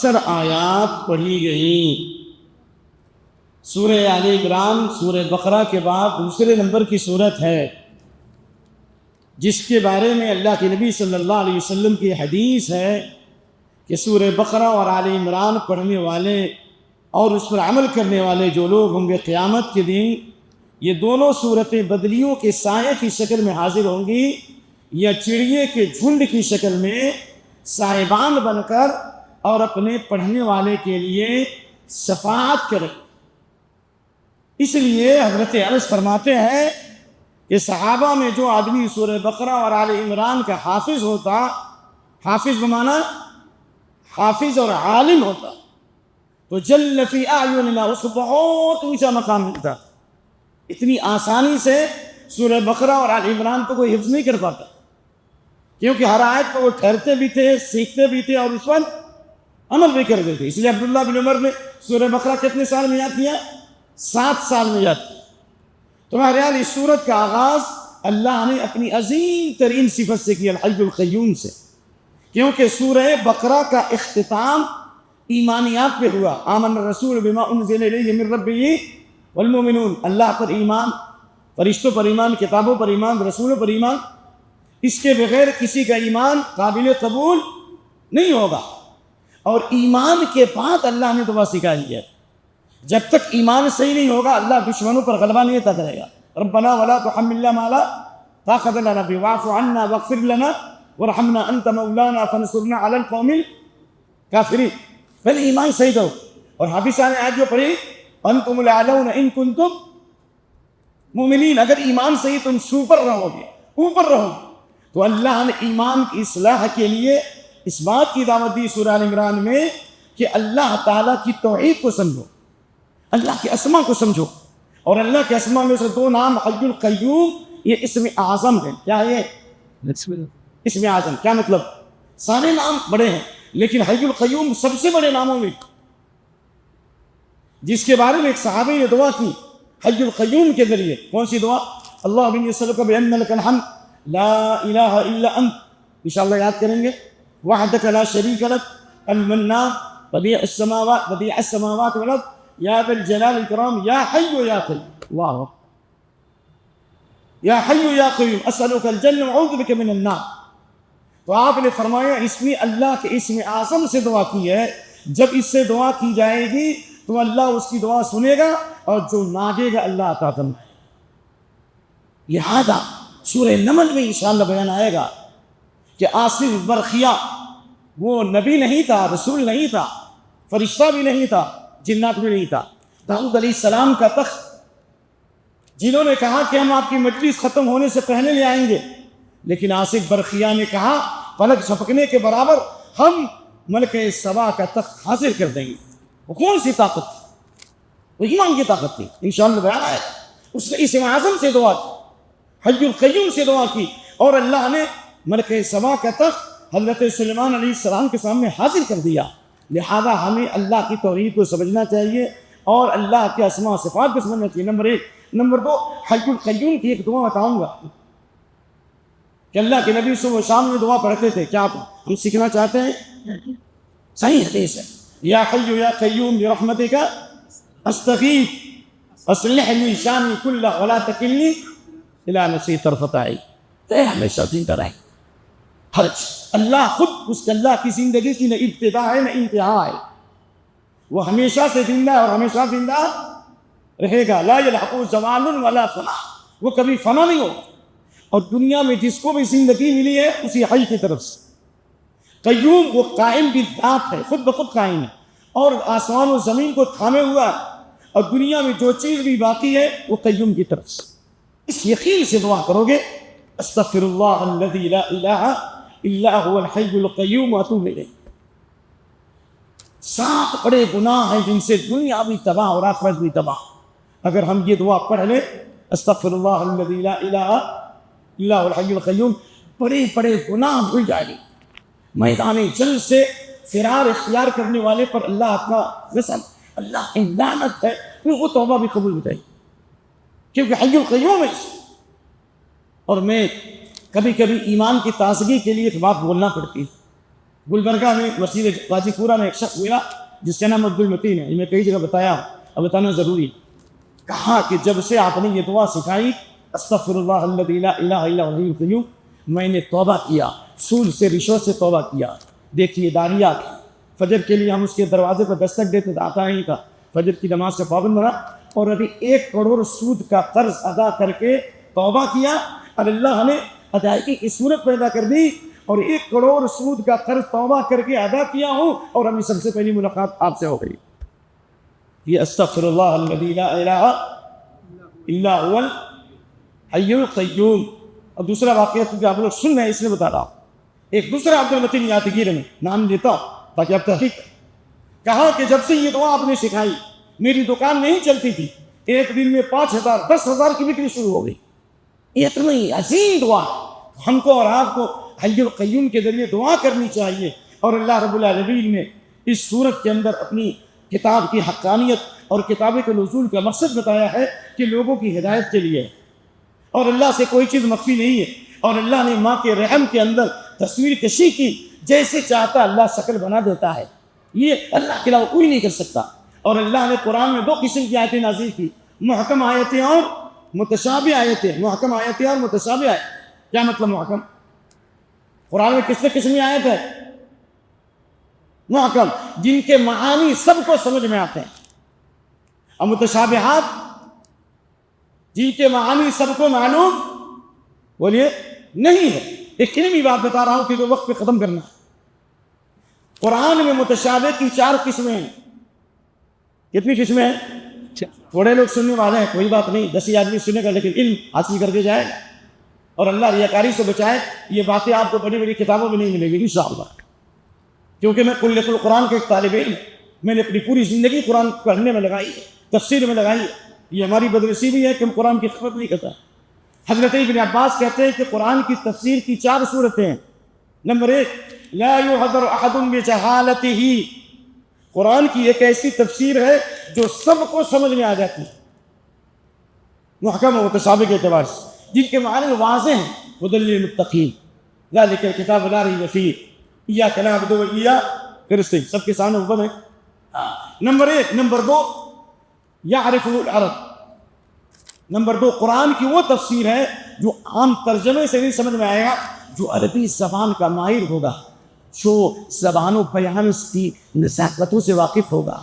اکثر آیات پڑھی گئیں۔ سورہ آل عمران سورہ بقرہ کے بعد دوسرے نمبر کی صورت ہے جس کے بارے میں اللہ کے نبی صلی اللہ علیہ وسلم کی حدیث ہے کہ سورہ بقرہ اور آل عمران پڑھنے والے اور اس پر عمل کرنے والے جو لوگ ہوں گے قیامت کے دن، یہ دونوں صورتیں بدلیوں کے سائے کی شکل میں حاضر ہوں گی یا چڑیے کے جھنڈ کی شکل میں صاحبان بن کر اور اپنے پڑھنے والے کے لیے شفاعت کریں۔ اس لیے حضرت انس فرماتے ہیں کہ صحابہ میں جو آدمی سورہ بقرہ اور آل عمران کا حافظ ہوتا، حافظ بمانا حافظ اور عالم ہوتا، تو جل فی اعیننا، اس کو بہت اونچا مقام ملتا۔ اتنی آسانی سے سورہ بقرہ اور آل عمران کو کوئی حفظ نہیں کر پاتا، کیونکہ ہر آیت کو وہ ٹھہرتے بھی تھے، سیکھتے بھی تھے اور اس پر عمل بھی کرتے تھے۔ اس لیے عبداللہ بن عمر نے سورہ بقرہ کتنے سال میں یاد کیا؟ 7 سال میں یاد کیا۔ تو بہرحال اس سورت کا آغاز اللہ نے اپنی عظیم ترین صفت سے کیا، الحی القیوم سے، کیونکہ سورہ بقرہ کا اختتام ایمانیات پہ ہوا۔ آمن الرسول بما انزل الیہ من ربہ والمؤمنون، اللہ پر ایمان، فرشتوں پر ایمان، کتابوں پر ایمان، رسولوں پر ایمان، اس کے بغیر کسی کا ایمان قابل قبول نہیں ہوگا۔ اور ایمان کے بعد اللہ نے دعا سکھائی ہے، جب تک ایمان صحیح نہیں ہوگا اللہ دشمنوں پر غلبہ نہیں عطا کرے گا۔ ربنا ولا تحملنا ما لا طاقت لنا به واعف عنا واغفر لنا وارحمنا انت مولانا فانصرنا على القوم الكافرین۔ پہلے ایمان صحیح دو۔ اور حافظ صاحب نے آج جو پڑھی انتم الاعلون ان کنتم مومنین، اگر ایمان صحیح تم سوپر رہو گے، اوپر رہو گے۔ تو اللہ نے ایمان کی اصلاح کے لیے اس بات کی دعوت دی سورہ آل عمران میں کہ اللہ تعالیٰ کی توحید کو سمجھو، اللہ کے اسما کو سمجھو۔ اور اللہ کے اسما میں سے 2 نام حی القیوم، یہ اسم اعظم ہے۔ کیا ہے اسم اعظم؟ کیا مطلب؟ سارے نام بڑے ہیں لیکن حی القیوم سب سے بڑے ناموں میں، جس کے بارے میں ایک صحابی نے دعا کی حی القیوم کے ذریعے۔ کون سی دعا؟ اللہم انی اسألک بان لک الحمد لا الہ الا انت، انشاءاللہ یاد کریں گے۔ وحدک لا شریک لک المنان بدیع السماوات والارض یا ذا الجلال الاکرام یا حی یا قیوم، اللہ یا حی یا قیوم اسألک الجنہ واعوذ بک من النار۔ تو آپ نے فرمایا اس میں اللہ کے اسم اعظم سے دعا کی ہے، جب اس سے دعا کی جائے گی تو اللہ اس کی دعا سنے گا اور جو مانگے گا اللہ عطا فرمائے گا۔ لہذا سورہ نمل میں انشاءاللہ بیان آئے گا کہ آصف برخیا وہ نبی نہیں تھا، رسول نہیں تھا، فرشتہ بھی نہیں تھا، جنات بھی نہیں تھا۔ داؤد علیہ السلام کا تخت جنہوں نے کہا کہ ہم آپ کی مجلس ختم ہونے سے پہلے لے آئیں گے، لیکن آصف برخیا نے کہا پلک جھپکنے کے برابر ہم ملک سبا کا تخت حاصل کر دیں گے۔ وہ کون سی طاقت تھی؟ وہ ایمان کی طاقت تھی۔ انشاءاللہ بیان آئے گا۔ اس نے اسم اعظم سے دعا کی، حی القیوم سے دعا کی، اور اللہ نے ملک سبا کا تخت حضرت سلیمان علیہ السلام کے سامنے حاضر کر دیا۔ لہذا ہمیں اللہ کی توحید کو سمجھنا چاہیے اور اللہ کے اسماء و صفات کو سمجھنا چاہیے، نمبر 1۔ نمبر 2، حی القیوم کی ایک دعا بتاؤں گا کہ اللہ کے نبی صبح و شام میں دعا پڑھتے تھے، کیا ہم سیکھنا چاہتے ہیں؟ صحیح حدیث ہے، یا حی یا قیوم برحمتک استغیث اصلح لی شانی کلہ ولا تکلنی الی نفسی طرفۃ عین۔ اے ہمیشہ زندہ رہے، اللہ خود اس کے اللہ کی زندگی کی نہ ابتدا ہے نہ انتہا ہے، وہ ہمیشہ سے زندہ ہے اور ہمیشہ زندہ رہے گا۔ لا یلحقہ زوال ولا فنا، وہ کبھی فنا نہیں ہوگا۔ اور دنیا میں جس کو بھی زندگی ملی ہے اسی حی کی طرف سے۔ قیوم وہ قائم بالذات ہے، خود بخود قائم ہے اور آسمان و زمین کو تھامے ہوا ہے، اور دنیا میں جو چیز بھی باقی ہے وہ قیوم کی طرف سے۔ اس یقین سے دعا کرو گے، استغفر اللہ الذی لا الہ الا هو الحی القیوم واتوب الیہ۔ 7 بڑے گناہ ہیں جن سے دنیا بھی تباہ اور آخرت بھی تباہ۔ اگر ہم یہ دعا پڑھ لیں، استغفر اللہ الذی لا الہ الا هو الحی القیوم، بڑے بڑے گناہ دھل جائیں گے۔ میدان جنگ سے فرار اختیار کرنے والے پر اللہ کا غضب، اللہ کی لعنت ہے، وہ توبہ بھی قبول ہوتا ہے کیونکہ حی القیوم ہے۔ اور میں کبھی کبھی ایمان کی تازگی کے لیے ایک بات بولنا پڑتی ہے۔ گلبرگہ میں مسجد غازی پورہ میں ایک شخص ملا جس کا نام عبد المتین ہے، یہ میں کئی جگہ بتایا ہوں، اب بتانا ضروری ہے۔ کہا کہ جب سے آپ نے یہ دعا سکھائی استغفر اللہ الذی لا الہ الا هو الحی القیوم، میں نے توبہ کیا، سود سے رشوت سے توبہ کیا۔ دیکھیے داریات، فجر کے لیے ہم اس کے دروازے پر دستک دیتے تو آتا نہیں تھا، فجر کی نماز کا پابند بنا، اور ابھی 1 کروڑ سود کا قرض ادا کر کے توبہ کیا، اور اللہ نے ادائیگی کی صورت پیدا کر دی، اور 1 کروڑ سود کا قرض توبہ کر کے ادا کیا ہوں، اور ہمیں سب سے پہلی ملاقات آپ سے ہو گئی۔ یہ استغفر اللہ الذی لا الہ الا هو الحی القیوم۔ اور دوسرا واقعہ کیونکہ آپ لوگ سن رہے ہیں اس لیے بتا رہا ہوں، ایک دوسرا عبد المتین یادگیر میں نام لیتا ہوں تاکہ آپ تحقیق کریں۔ کہا کہ جب سے یہ دعا آپ نے سکھائی میری دکان نہیں چلتی تھی، ایک دن میں 5,000 10,000 کی بکری شروع ہو گئی۔ یہ اتنی عظیم دعا، ہم کو اور آپ کو حی القیوم کے ذریعے دعا کرنی چاہیے۔ اور اللہ رب العالمین نے اس صورت کے اندر اپنی کتاب کی حقانیت اور کتاب کے نزول کا مقصد بتایا ہے کہ لوگوں کی ہدایت کے لیے، اور اللہ سے کوئی چیز مخفی نہیں ہے۔ اور اللہ نے ماں کے رحم کے اندر تصویر کشی کی، جیسے چاہتا اللہ شکل بنا دیتا ہے، یہ اللہ کے علاوہ کوئی نہیں کر سکتا۔ اور اللہ نے قرآن میں 2 قسم کی آیتیں نازل کی، محکم آیتیں اور متشابہ آیتیں۔ محکم آیتیں اور متشابہ آیتیں، کیا مطلب محکم؟ قرآن میں کس قسم کی آیت ہے؟ محکم، جن کے معانی سب کو سمجھ میں آتے ہیں، اور متشابہات جن کے معانی سب کو معلوم بولیے نہیں ہے۔ ایک علمی بات بتا رہا ہوں کہ وقت پہ ختم کرنا۔ قرآن میں متشابہ کی 4 قسمیں ہیں۔ کتنی قسمیں ہیں؟ تھوڑے لوگ سننے والے ہیں، کوئی بات نہیں، 10 آدمی سنے گا لیکن علم حاصل کر کے جائے گا، اور اللہ ریاکاری سے بچائے۔ یہ باتیں آپ کو بڑی بڑی کتابوں میں نہیں ملے گی انشاءاللہ، کیونکہ میں کلیت القرآن کے ایک طالب علم، میں نے اپنی پوری زندگی قرآن پڑھنے میں لگائی ہے، تفسیر میں لگائی ہے۔ یہ ہماری بدنصیبی ہے کہ ہم قرآن کی خدمت نہیں کرتا۔ حضرت ابن عباس کہتے ہیں کہ قرآن کی تفسیر کی 4 صورتیں ہیں۔ نمبر 1، لا يحضر احد بجہالتہ، قرآن کی ایک ایسی تفسیر ہے جو سب کو سمجھ میں آ جاتی ہے، محکم و متشابہ کے اعتبار سے، جن کے معنی واضح ہیں۔ ھدی للمتقین، ذالک الکتاب لا ریب فیہ، ایاک نعبد و ایاک نستعین، سب کے سامنے اوپر ہے۔ نمبر 1۔ نمبر 2، یعرفہ العرب۔ نمبر 2، قرآن کی وہ تفسیر ہے جو عام ترجمے سے نہیں سمجھ میں آئے گا، جو عربی زبان کا ماہر ہوگا، جو زبان و بیان کی نزاکتوں سے واقف ہوگا،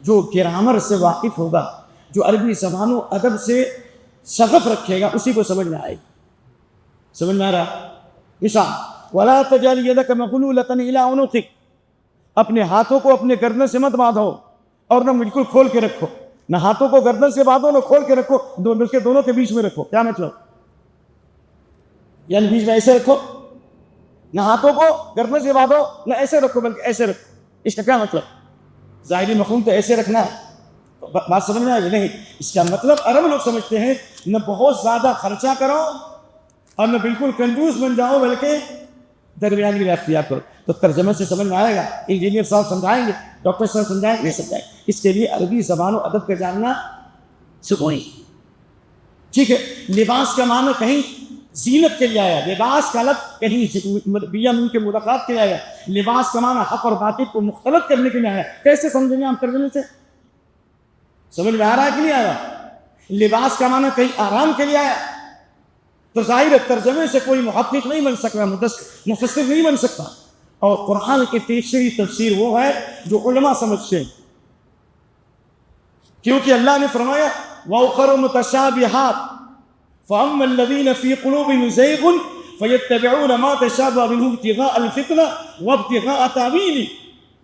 جو گرامر سے واقف ہوگا، جو عربی زبان و ادب سے شغف رکھے گا، اسی کو سمجھ میں آئے گا۔ سمجھ میں آ رہا؟ مثال، وَلَا تَجْعَلْ يَدَكَ مَغْلُولَةً إِلَىٰ عُنُقِكَ، اپنے ہاتھوں کو اپنے گردن سے مت باندھو، اور نہ بالکل کھول کے رکھو، نہ ہاتھوں کو گردن سے باندھو نہ کھول کے رکھو، دونوں کے بیچ میں رکھو۔ کیا مطلب؟ یعنی بیچ میں ایسے رکھو، نہ ہاتھوں کو گردن سے باندھو نہ ایسے رکھو بلکہ ایسے رکھو۔ اس کا کیا مطلب؟ ظاہری مفہوم تو ایسے رکھنا ہے، بات سمجھ میں آئی نہیں؟ اس کا مطلب عرب لوگ سمجھتے ہیں نہ بہت زیادہ خرچہ کرو اور نہ بالکل کنجوس بن جاؤ، بلکہ درمیانی راہ اختیار کرو۔ تو ترجمے سے سمجھ میں آئے گا، انجینئر صاحب سمجھائیں گے، ڈاکٹر صاحب سمجھائیں گے، سمجھائیں گے۔ اس کے لیے عربی زبان و ادب کا جاننا سکوئی، ٹھیک ہے۔ لباس کا معنی کہیں زینت کے لیے آیا، لباس کا لفظ کہیں بیا من کے ملاقات کے لیے آیا، لباس کا معنی حق اور باطل کو مختلط کرنے کے لیے آیا۔ کیسے سمجھیں گے ہم ترجمے سے؟ سمجھ میں آ رہا ہے کہ نہیں آ رہا؟ لباس کا معنی کہیں آرام کے لیے آیا، تو ظاہر ترجمے سے کوئی محقق نہیں بن سکتا، مفسر نہیں بن سکتا۔ اور قرآن کی تیسری تفسیر وہ ہے جو علماء سمجھتے ہیں، کیونکہ اللہ نے فرمایا وَأُخَرُ مُتَشَابِهَاتٌ فَأَمَّا الَّذِينَ فِي قُلُوبِهِمْ زَيْغٌ فَيَتَّبِعُونَ مَا تَشَابَهَ مِنْهُ ابْتِغَاءَ الْفِتْنَةِ وَابْتِغَاءَ تَأْوِيلِهِ۔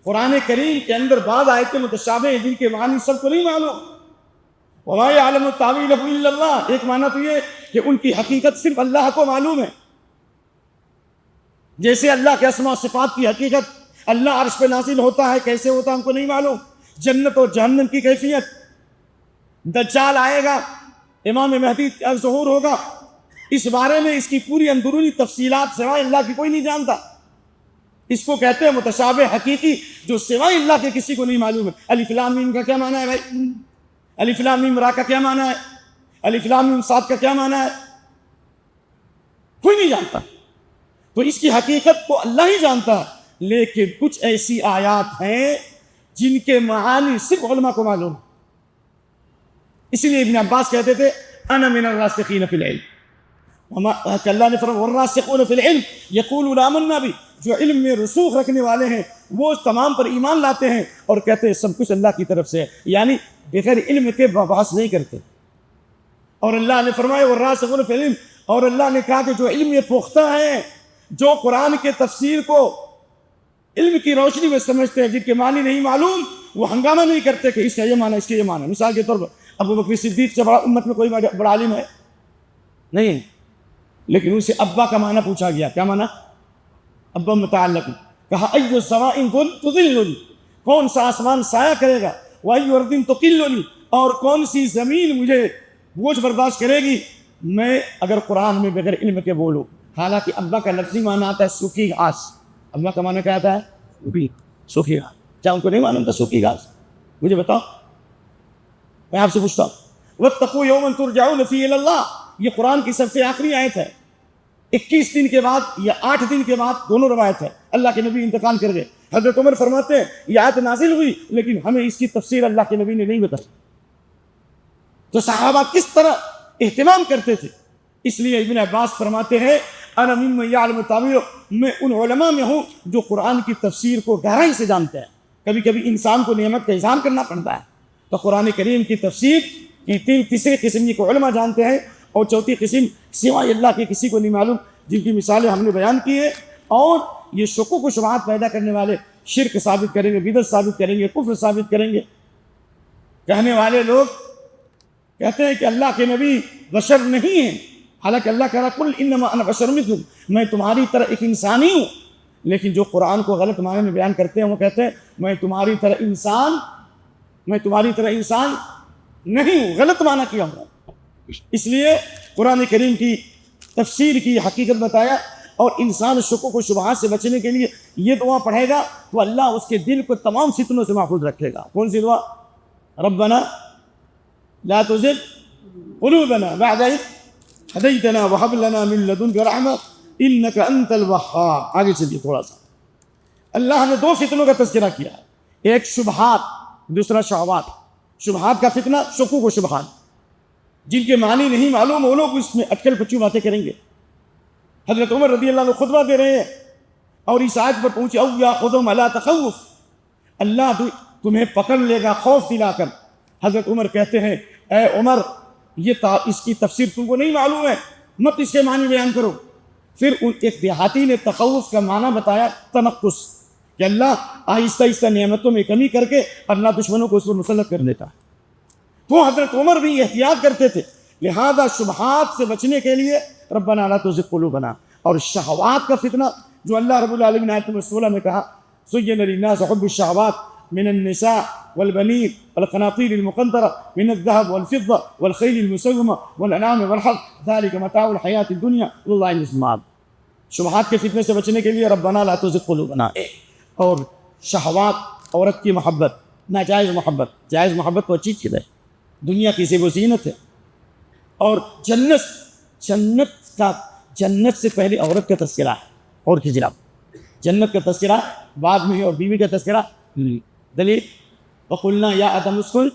قرآن کریم کے اندر بعض آیتیں متشابہ ہیں جن کے معنی سب کو نہیں معلوم، وَمَا يَعْلَمُ تَأْوِيلَهُ إِلَّا اللَّهُ، ایک معنی تو یہ کہ ان کی حقیقت صرف اللہ کو معلوم ہے، جیسے اللہ کے اسماء و صفات کی حقیقت، اللہ عرش پہ نازل ہوتا ہے کیسے ہوتا ہے ہم کو نہیں معلوم، جنت اور جہنم کی کیفیت، دجال آئے گا، امام مہدی ظہور ہوگا، اس بارے میں اس کی پوری اندرونی تفصیلات سوائے اللہ کی کوئی نہیں جانتا۔ اس کو کہتے ہیں متشابہ حقیقی، جو سوائے اللہ کے کسی کو نہیں معلوم ہے۔ الف لام میم کا کیا معنی ہے بھائی؟ الف لام میم را کا کیا معنی ہے؟ الف لام میم صاد کا کیا معنی ہے؟ کوئی نہیں جانتا۔ تو اس کی حقیقت کو اللہ ہی جانتا ہے، لیکن کچھ ایسی آیات ہیں جن کے معانی صرف علماء کو معلوم. اس لیے ابن عباس کہتے تھے انا من الراسخین فی العلم. کہ اللہ نے فرمایا والراسخون فی العلم یقولون آمنا بھی، جو علم میں رسوخ رکھنے والے ہیں وہ تمام پر ایمان لاتے ہیں اور کہتے ہیں سب کچھ اللہ کی طرف سے ہے، یعنی بغیر علم کے بحث نہیں کرتے. اور اللہ نے فرمایا والراسخون فی العلم، اور اللہ نے کہا کہ جو علم میں پختہ ہیں، جو قرآن کے تفسیر کو علم کی روشنی میں سمجھتے ہیں، جن کے معنی نہیں معلوم، وہ ہنگامہ نہیں کرتے کہ اس کا یہ معنی اس کا یہ معنی. مثال کے طور پر ابو بکر صدیق سے بڑا امت میں کوئی بڑا عالم ہے نہیں، لیکن ان سے ابا کا معنی پوچھا گیا. کیا معنی؟ ابا متعلق. کہا ای السماء تظلنی، کون سا آسمان سایہ کرے گا، وای ارض تقلنی، اور کون سی زمین مجھے بوجھ برداشت کرے گی میں اگر قرآن میں بغیر علم کے بولوں. حالانکہ ابا کا لفظی معنی آتا ہے سوکھی گھاس. ابا کا معنی کیا آتا ہے؟ سوکھی گھاس. کیا ان کو نہیں معلوم تھا سوکھی گھاس؟ مجھے بتاؤ، میں آپ سے پوچھتا ہوں. واتقوا یوما ترجعون فیہ الی اللہ، یہ قرآن کی سب سے آخری آیت ہے. 21 دن کے بعد یا 8 دن کے بعد، دونوں روایت ہے، اللہ کے نبی انتقال کر گئے. حضرت عمر فرماتے ہیں یہ آیت نازل ہوئی لیکن ہمیں اس کی تفسیر اللہ کے نبی نے نہیں بتائی. تو صحابہ کس طرح اہتمام کرتے تھے. اس لیے ابن عباس فرماتے ہیں انا ممن یعلم التاویل، میں ان علماء میں ہوں جو قرآن کی تفسیر کو گہرائی سے جانتے ہیں. کبھی کبھی انسان کو نعمت کا اظہار کرنا پڑتا ہے، تو قرآن کریم کی تفسیر کی تیسری قسم کو علماء جانتے ہیں، اور چوتھی قسم سوائے اللہ کے کسی کو نہیں معلوم، جن کی مثالیں ہم نے بیان کی ہیں. اور یہ شکوک و شبہات پیدا کرنے والے شرک ثابت کریں گے، بدعت ثابت کریں گے، کفر ثابت کریں گے. کہنے والے لوگ کہتے ہیں کہ اللہ کے نبی بشر نہیں ہیں، حالانکہ اللہ کہہ رہا قل انما انا بشر مثلکم، میں تمہاری طرح ایک انسان ہی ہوں. لیکن جو قرآن کو غلط معنی میں بیان کرتے ہیں وہ کہتے ہیں میں تمہاری طرح انسان نہیں ہوں، غلط معنی کیا ہوں. اس لیے قرآن کریم کی تفسیر کی حقیقت بتایا، اور انسان شکوک و شبہات سے بچنے کے لیے یہ دعا پڑھے گا تو اللہ اس کے دل کو تمام فتنوں سے محفوظ رکھے گا. کون سی دعا؟ ربنا لا تزغ قلوبنا بعد إذ هديتنا وهب لنا من لدنك رحمة إنك أنت الوهاب. آگے چلیے تھوڑا سا. اللہ نے 2 فتنوں کا تذکرہ کیا ہے، ایک شبہات، دوسرا شہوات. شبہات کا فتنہ شکوک و شبہات، جن کے معنی نہیں معلوم وہ لوگ اس میں اٹکل پچو باتیں کریں گے. حضرت عمر رضی اللہ عنہ خطبہ دے رہے ہیں اور اس آیت پر پہنچے او یاخذہم علی تخوف، اللہ تمہیں پکڑ لے گا خوف دلا کر. حضرت عمر کہتے ہیں اے عمر یہ اس کی تفسیر تم کو نہیں معلوم ہے، مت اس کے معنی بیان کرو. پھر ایک دیہاتی نے تخوف کا معنی بتایا تنقص، کہ اللہ آہستہ آہستہ نعمتوں میں کمی کر کے اللہ دشمنوں کو اس پر مسلط کر دیتا ہے. تو حضرت عمر بھی احتیاط کرتے تھے. لہذا شبہات سے بچنے کے لیے ربنا لا تزغ قلوبنا، اور شہوات کا فتنہ جو اللہ رب العالمین آیت نمبر 16 میں کہا زین للناس حب الشہوات من النساء والبنین والقناطیر المقنطرة من الذهب والفضة والخیل المسومة والانعام والحرث ذلك متاع الحیاة الدنیا واللہ عند الثمار. شبہات کے فتنے سے بچنے کے لیے ربنا لا تزغ قلوبنا. اور شہوات، عورت کی محبت، ناجائز محبت. جائز محبت تو اچھی چیز ہے، دنیا کی زیب و زینت ہے. اور جنت سے پہلے عورت کا تذکرہ ہے اور کی جناب جنت کا تذکرہ بعد میں، اور بیوی کا تذکرہ. دلیل وقلنا یا آدم اسکن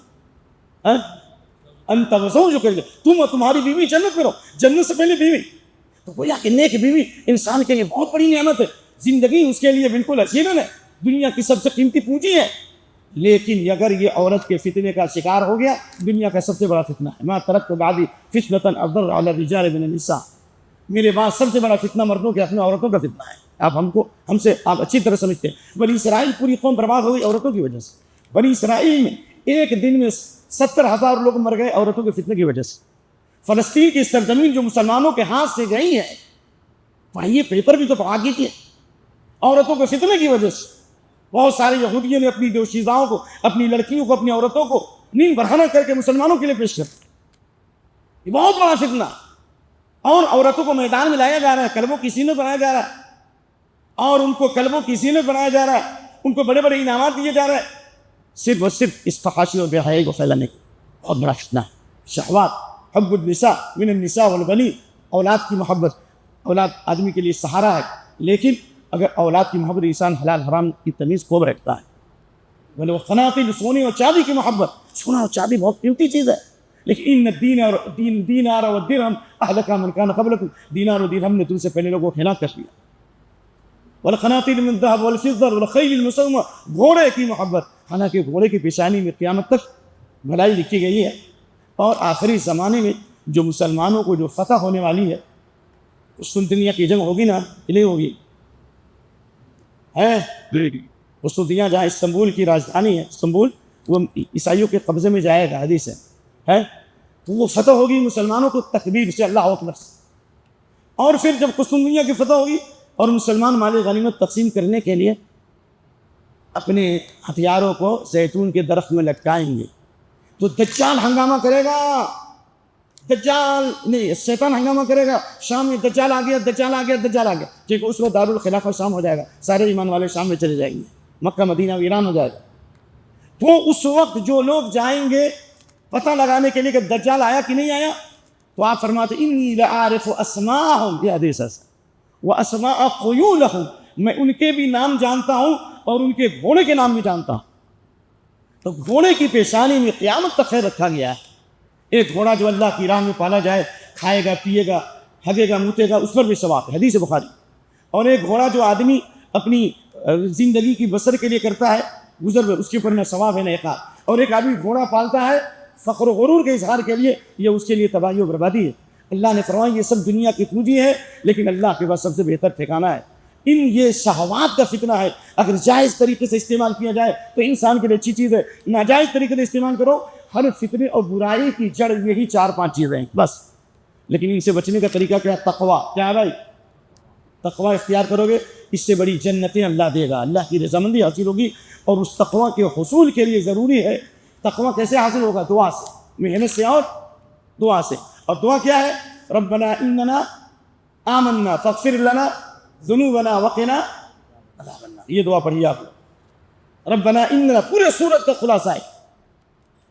انت وزوجک، تم اور تمہاری بیوی جنت میں رہو. جنت سے پہلے بیوی، تو گویا کہ نیک بیوی انسان کے لیے بہت بڑی نعمت ہے. زندگی اس کے لیے بالکل حسین ہے، دنیا کی سب سے قیمتی پونجی ہے. لیکن اگر یہ عورت کے فتنے کا شکار ہو گیا، دنیا کا سب سے بڑا فتنہ ہے. ما ترکت بعدی فتنۃ اضر علی الرجال من النساء، میرے بعد سب سے بڑا فتنہ مردوں کے اپنے عورتوں کا فتنہ ہے. آپ اچھی طرح سمجھتے ہیں. بنی اسرائیل پوری قوم برباد ہو گئی عورتوں کی وجہ سے. بنی اسرائیل میں ایک دن میں 70,000 لوگ مر گئے عورتوں کے فتنے کی وجہ سے. فلسطین کی سرزمین جو مسلمانوں کے ہاتھ سے گئی ہے، پڑھیے پیپر بھی تو پڑھا کیجیے، عورتوں کے فتنے کی وجہ سے بہت سارے یہودیوں نے اپنی دوشیزاؤں کو، اپنی لڑکیوں کو، اپنی عورتوں کو نیم برہنہ کر کے مسلمانوں کے لیے پیش کرتے. یہ بہت بڑا فتنہ. اور عورتوں کو میدان میں لایا جا رہا ہے، کلبوں کی زینت بنایا جا رہا ہے، اور ان کو کلبوں کی زینت بنایا جا رہا ہے، ان کو بڑے بڑے انعامات دیے جا رہے ہیں، صرف اور صرف اس فحاشی اور بے حیائی کو پھیلانے کا. بہت بڑا فتنہ ہے. شہوات، حب النساء من النساء والبنین، اولاد کی محبت. اولاد آدمی کے لیے سہارا ہے، لیکن اگر اولاد کی محبت انسان حلال حرام کی تمیز خوب رکھتا ہے. بولے وہ قناطیر سونے اور چاندی کی محبت, سونا اور چاندی بہت قیمتی چیز ہے, لیکن ان دینار و درہم اہلک من کان قبلکم, دینار و درہم نے تم سے پہلے لوگوں کو ہلاک کر دیا. والقناطیر من الذهب والفضة والخیل المسومة, گھوڑے کی محبت, حالانکہ گھوڑے کی پیشانی میں قیامت تک بھلائی لکھی گئی ہے. اور آخری زمانے میں جو مسلمانوں کو جو فتح ہونے والی ہے, قسطنطنیہ کی جنگ ہوگی نا, نہیں ہوگی ہے قسطنطنیہ جہاں استنبول کی راجدھانی ہے, استنبول وہ عیسائیوں کے قبضے میں جائے گا, حدیث ہے, تو وہ فتح ہوگی مسلمانوں کو تکبیر سے, اللہ اکبر سے. اور پھر جب قسطنطنیہ کی فتح ہوگی اور مسلمان مال غنیمت تقسیم کرنے کے لیے اپنے ہتھیاروں کو زیتون کے درخت میں لٹکائیں گے, تو دجال ہنگامہ کرے گا, دجال نہیں شیطان ہنگامہ کرے گا, شام میں دجال آ گیا, دجال آ گیا, دجال آ گیا, کیونکہ اس وقت دارالخلافہ شام ہو جائے گا, سارے ایمان والے شام میں چلے جائیں گے, مکہ مدینہ ایران ہو جائے گا. تو اس وقت جو لوگ جائیں گے پتہ لگانے کے لیے کہ دجال آیا کہ نہیں آیا, تو آپ فرماتے انی لعارف اسماءہم, یہ حدیث ہے, واسماء خیولہم, میں ان کے بھی نام جانتا ہوں اور ان کے گھوڑے کے نام بھی جانتا ہوں. تو گھوڑے کی پیشانی میں قیامت تک خیر رکھا گیا ہے. ایک گھوڑا جو اللہ کی راہ میں پالا جائے, کھائے گا, پیے گا, ہگے گا, موتے گا, اس پر بھی ثواب ہے, حدیث بخاری. اور ایک گھوڑا جو آدمی اپنی زندگی کی بسر کے لیے کرتا ہے, گزر اس کے اوپر نہ ثواب ہے نہ عقاب. اور ایک آدمی گھوڑا پالتا ہے فخر و غرور کے اظہار کے لیے, یہ اس کے لیے تباہی و بربادی ہے. اللہ نے فرمایا یہ سب دنیا کی پونجی ہے, لیکن اللہ کے پاس سب سے بہتر ٹھکانہ ہے. یہ شہوات کا فتنہ ہے, اگر جائز طریقے سے استعمال کیا جائے تو انسان کے لیے اچھی چیز ہے, ناجائز طریقے سے استعمال کرو, ہر فتنے اور برائی کی جڑ یہی 4-5 چیزیں ہیں بس. لیکن ان سے بچنے کا طریقہ کیا ہے؟ تقویٰ. کیا ہے بھائی؟ تقویٰ اختیار کرو گے, اس سے بڑی جنتیں اللہ دے گا, اللہ کی رضامندی حاصل ہوگی. اور اس تقویٰ کے حصول کے لیے ضروری ہے, تقویٰ کیسے حاصل ہوگا؟ دعا سے, محنت سے اور دعا سے. اور دعا کیا ہے؟ ربنا اننا آمنا فاغفر لنا ذنوبنا وقنا عذاب النار. یہ دعا پڑھیے آپ. ربنا اننا, پورے سورت کا خلاصہ ہے,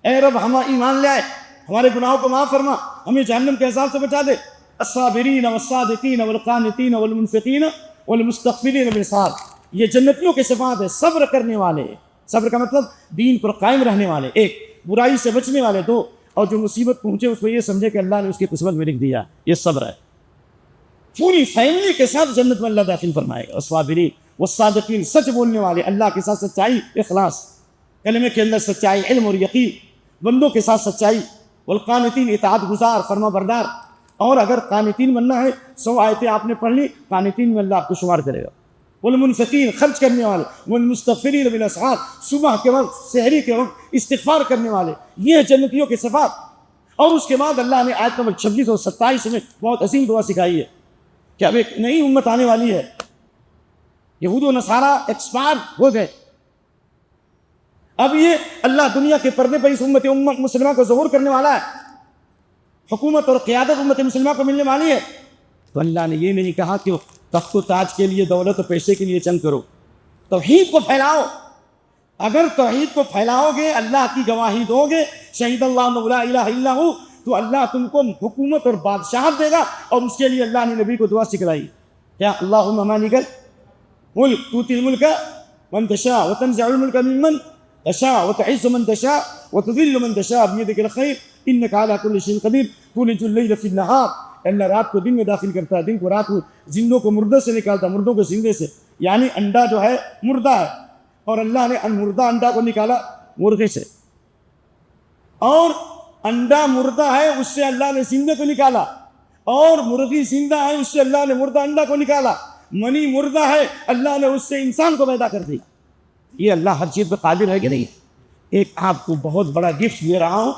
اے رب ہم ایمان لے آئے, ہمارے گناہوں کو معاف فرما, ہمیں جہنم کے عذاب سے بچا دے. الصابرین والصادقین والقانتین والمنفقین والمستغفرین بالاسحار, یہ جنتیوں کے صفات ہے. صبر کرنے والے, صبر کا مطلب دین پر قائم رہنے والے, ایک برائی سے بچنے والے, دو اور جو مصیبت پہنچے اس کو یہ سمجھے کہ اللہ نے اس کی قسمت میں لکھ دیا, یہ صبر ہے. پوری فیملی کے ساتھ جنت میں اللہ داخل فرمائے گا. الصابرین والصادقین, سچ بولنے والے, اللہ کے ساتھ سچائی, اخلاص, کلمے کے اندر سچائی, علم اور یقین, بندوں کے ساتھ سچائی. والقانتین, اطاعت گزار, فرما بردار. اور اگر قانتین بننا ہے 100 آیتیں آپ نے پڑھ لی, قانتین میں اللہ آپ کو شمار کرے گا. والمنفقین, خرچ کرنے والے. والمستغفرین بالاسحار, صبح کے وقت, سحری کے وقت استغفار کرنے والے. یہ جنتیوں کے صفات. اور اس کے بعد اللہ نے آیت نمبر 26 اور 27 میں بہت عظیم دعا سکھائی ہے کہ اب ایک نئی امت آنے والی ہے. یہود و نصارہ ایکسپائر ہو گئے, اب یہ اللہ دنیا کے پردے پر اس امت مسلمہ کو ظہور کرنے والا ہے, حکومت اور قیادت امت مسلمہ کو ملنے والی ہے. تو اللہ نے یہ نہیں کہا کہ تخت و تاج کے لیے, دولت و پیسے کے لیے جنگ کرو, توحید کو پھیلاؤ. اگر توحید کو پھیلاؤ گے, اللہ کی گواہی دو گے, شہید اللہ لا الہ الا ہو, تو اللہ تم کو حکومت اور بادشاہت دے گا. اور اس کے لیے اللہ نے نبی کو دعا سکھلائی, کیا اللہم مالک الملک تؤتی الملک من تشاء وتنزع الملک ممن تشاء وتعز من تشاء وتذل من تشاء بيدك الخير انك على كل شيء قدير تولج الليل في النهار. اللہ رات کو دن میں داخل کرتا ہے, دن کو رات میں, زندوں کو مردے سے نکالتا ہے, مردوں کو زندے سے. یعنی انڈا جو ہے مردہ ہے, اور اللہ نے مردہ انڈا کو نکالا مرغے سے, اور انڈا مردہ ہے اس سے اللہ نے زندے کو نکالا, اور مرغی زندہ ہے اس سے اللہ نے مردہ انڈا کو نکالا. منی مردہ ہے, اللہ نے اس سے انسان کو پیدا کر دیا. یہ اللہ ہر چیز پہ قادر ہے کہ نہیں؟ ایک آپ کو بہت بڑا گفٹ دے رہا ہوں.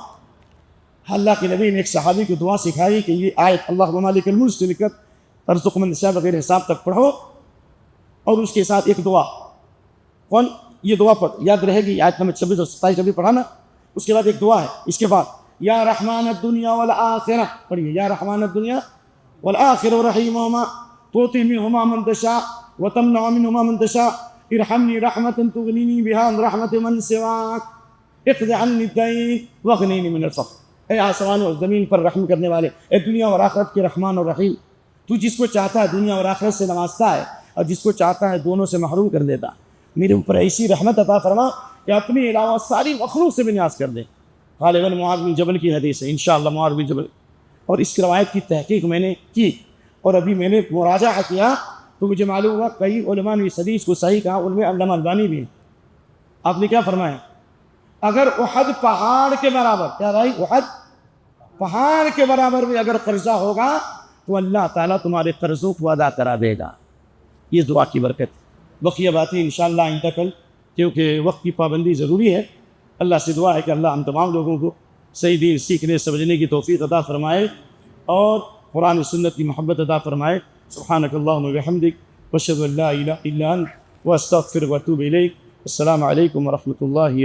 اللہ کے نبی نے ایک صحابی کو دعا سکھائی کہ یہ آیت اللہ مالک الملک سے لے کر ترزق من تشاء بغیر حساب تک پڑھو, اور اس کے ساتھ ایک دعا. کون؟ یہ دعا پڑھ, یاد رہے گی, آیت نمبر 26 اور 27 ابھی پڑھانا. اس کے بعد ایک دعا ہے, اس کے بعد یا رحمان الدنیا والآخرہ پڑھیے, یا رحمان الدنیا والآخرہ ورحیمہما تعطی منہما من تشاء وتمنع منہما من تشاء ارحمنی رحمۃ تغنینی بہا عن رحمۃ من سواک اقض عنی الدین واغنینی من الفقر. اے آسمان اور زمین پر رحم کرنے والے, اے دنیا اور آخرت کے رحمان اور رحیم, تو جس کو چاہتا ہے دنیا اور آخرت سے نوازتا ہے, اور جس کو چاہتا ہے دونوں سے محروم کر دیتا. میرے اوپر ایسی رحمت عطا فرما کہ اپنے علاوہ ساری مخلوق سے بھی نیاز کر دے. غالباً معاذ بن جبل کی حدیث ہے انشاءاللہ معاذ بن جبل. اور اس روایت کی تحقیق میں نے کی اور ابھی میں نے مراجعہ کیا تو مجھے معلوم ہوا کئی علماء نے اس حدیث کو صحیح کہا، ان میں علامہ البانی بھی ہیں. آپ نے کیا فرمایا؟ اگر احد پہاڑ کے برابر، کیا بھائی، احد پہاڑ کے برابر بھی اگر قرضہ ہوگا تو اللہ تعالیٰ تمہارے قرضوں کو ادا کرا دے گا. یہ دعا کی برکت. بقیہ باتیں انشاءاللہ آئندہ کل، کیونکہ وقت کی پابندی ضروری ہے. اللہ سے دعا ہے کہ اللہ ہم تمام لوگوں کو صحیح دین سیکھنے سمجھنے کی توفیق عطا فرمائے اور قرآن و سنت کی محبت عطا فرمائے. سبحانک اللہم و بحمدک واشہد ان لا الہ الا انت واستغفرک واتوب الیک. السلام علیکم ورحمۃ اللہ